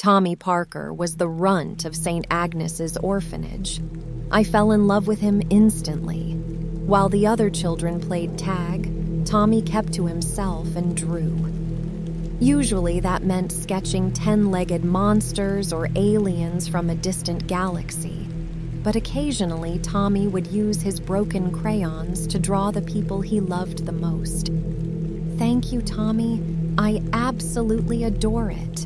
Tommy Parker was the runt of St. Agnes's orphanage. I fell in love with him instantly. While the other children played tag, Tommy kept to himself and drew. Usually that meant sketching 10-legged monsters or aliens from a distant galaxy. But occasionally Tommy would use his broken crayons to draw the people he loved the most. Thank you, Tommy. I absolutely adore it.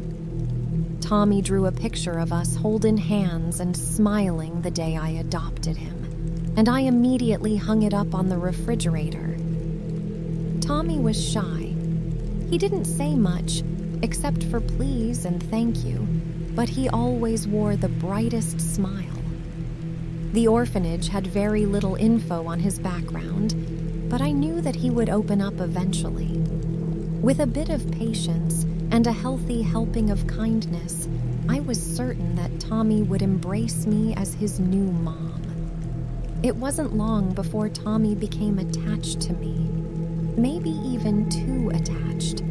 Tommy drew a picture of us holding hands and smiling the day I adopted him, and I immediately hung it up on the refrigerator. Tommy was shy. He didn't say much, except for please and thank you, but he always wore the brightest smile. The orphanage had very little info on his background, but I knew that he would open up eventually. With a bit of patience and a healthy helping of kindness, I was certain that Tommy would embrace me as his new mom. It wasn't long before Tommy became attached to me, maybe even too attached.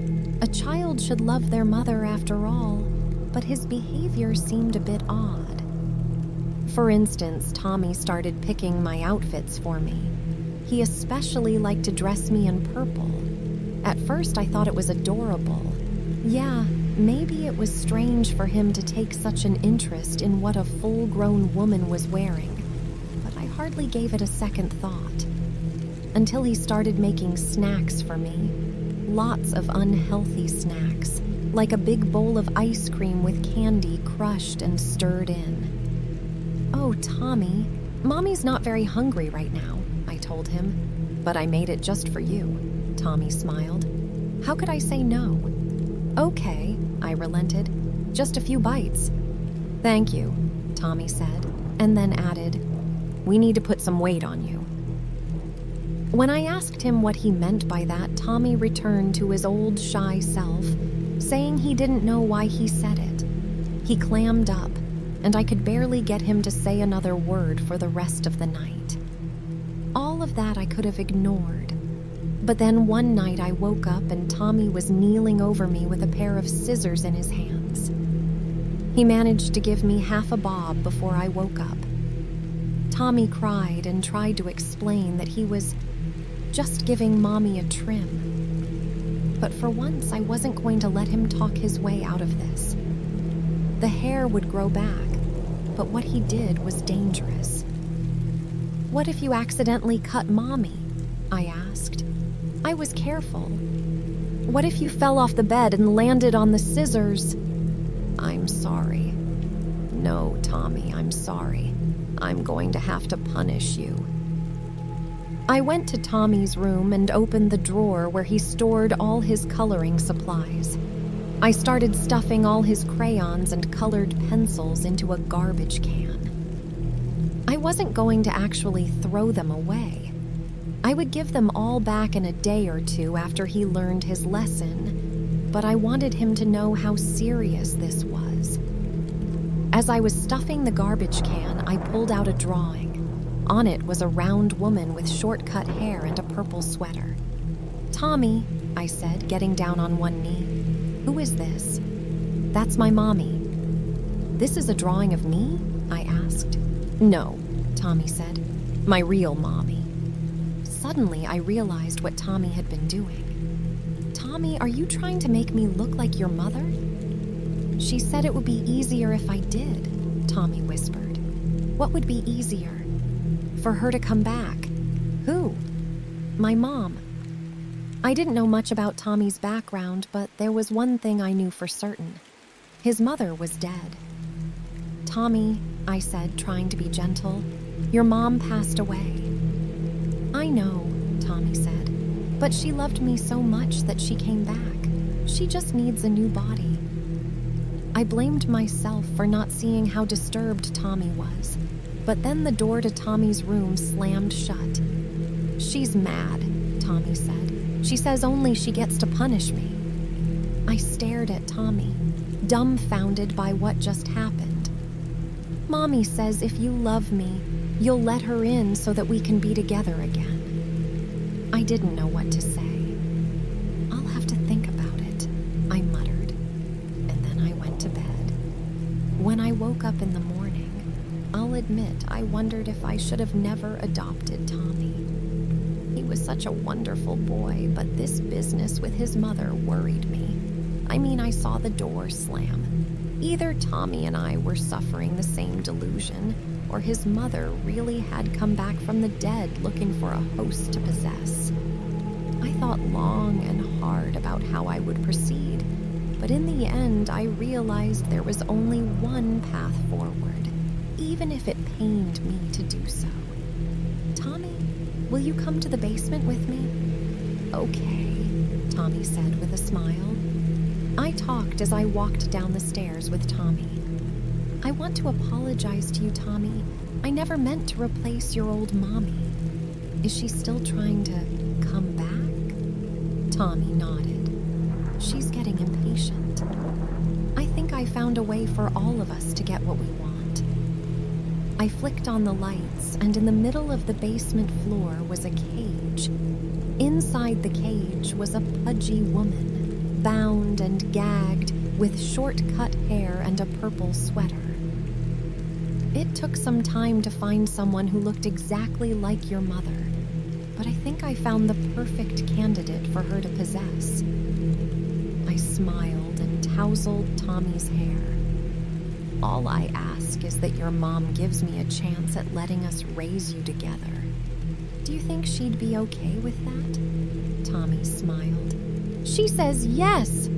A child should love their mother after all, but his behavior seemed a bit odd. For instance, Tommy started picking my outfits for me. He especially liked to dress me in purple. At first, I thought it was adorable. Yeah, maybe it was strange for him to take such an interest in what a full-grown woman was wearing, but I hardly gave it a second thought. Until he started making snacks for me. Lots of unhealthy snacks, like a big bowl of ice cream with candy crushed and stirred in. Oh, Tommy, Mommy's not very hungry right now, I told him. But I made it just for you, Tommy smiled. How could I say no? Okay, I relented. Just a few bites. Thank you, Tommy said, and then added, we need to put some weight on you. When I asked him what he meant by that, Tommy returned to his old shy self, saying he didn't know why he said it. He clammed up, and I could barely get him to say another word for the rest of the night. All of that I could have ignored. But then one night I woke up and Tommy was kneeling over me with a pair of scissors in his hands. He managed to give me half a bob before I woke up. Tommy cried and tried to explain that he was just giving Mommy a trim. But for once, I wasn't going to let him talk his way out of this. The hair would grow back, but what he did was dangerous. What if you accidentally cut Mommy? I asked. I was careful. What if you fell off the bed and landed on the scissors? I'm sorry. No, Tommy, I'm sorry. I'm going to have to punish you. I went to Tommy's room and opened the drawer where he stored all his coloring supplies. I started stuffing all his crayons and colored pencils into a garbage can. I wasn't going to actually throw them away. I would give them all back in a day or two after he learned his lesson, but I wanted him to know how serious this was. As I was stuffing the garbage can, I pulled out a drawing. On it was a round woman with short-cut hair and a purple sweater. Tommy, I said, getting down on one knee. Who is this? That's my mommy. This is a drawing of me? I asked. No, Tommy said. My real mommy. Suddenly, I realized what Tommy had been doing. Tommy, are you trying to make me look like your mother? She said it would be easier if I did, Tommy whispered. What would be easier? For her to come back. Who? My mom. I didn't know much about Tommy's background, but there was one thing I knew for certain. His mother was dead. Tommy, I said, trying to be gentle, your mom passed away. I know, Tommy said, but she loved me so much that she came back. She just needs a new body. I blamed myself for not seeing how disturbed Tommy was. But then the door to Tommy's room slammed shut. She's mad, Tommy said. She says only she gets to punish me. I stared at Tommy, dumbfounded by what just happened. Mommy says if you love me, you'll let her in so that we can be together again. I didn't know what to say. I'll have to think about it, I muttered, and then I went to bed. When I woke up in the morning, I'll admit I wondered if I should have never adopted Tommy. He was such a wonderful boy, but this business with his mother worried me. I mean, I saw the door slam. Either Tommy and I were suffering the same delusion, or his mother really had come back from the dead looking for a host to possess. I thought long and hard about how I would proceed, but in the end, I realized there was only one path forward, even if it pained me to do so. Tommy, will you come to the basement with me? Okay, Tommy said with a smile. I talked as I walked down the stairs with Tommy. I want to apologize to you, Tommy. I never meant to replace your old mommy. Is she still trying to come back? Tommy nodded. She's getting impatient. I think I found a way for all of us to get what we want. I flicked on the lights, and in the middle of the basement floor was a cage. Inside the cage was a pudgy woman, bound and gagged, with short-cut hair and a purple sweater. It took some time to find someone who looked exactly like your mother, but I think I found the perfect candidate for her to possess. I smiled and tousled Tommy's hair. All I ask is that your mom gives me a chance at letting us raise you together. Do you think she'd be okay with that? Tommy smiled. She says yes,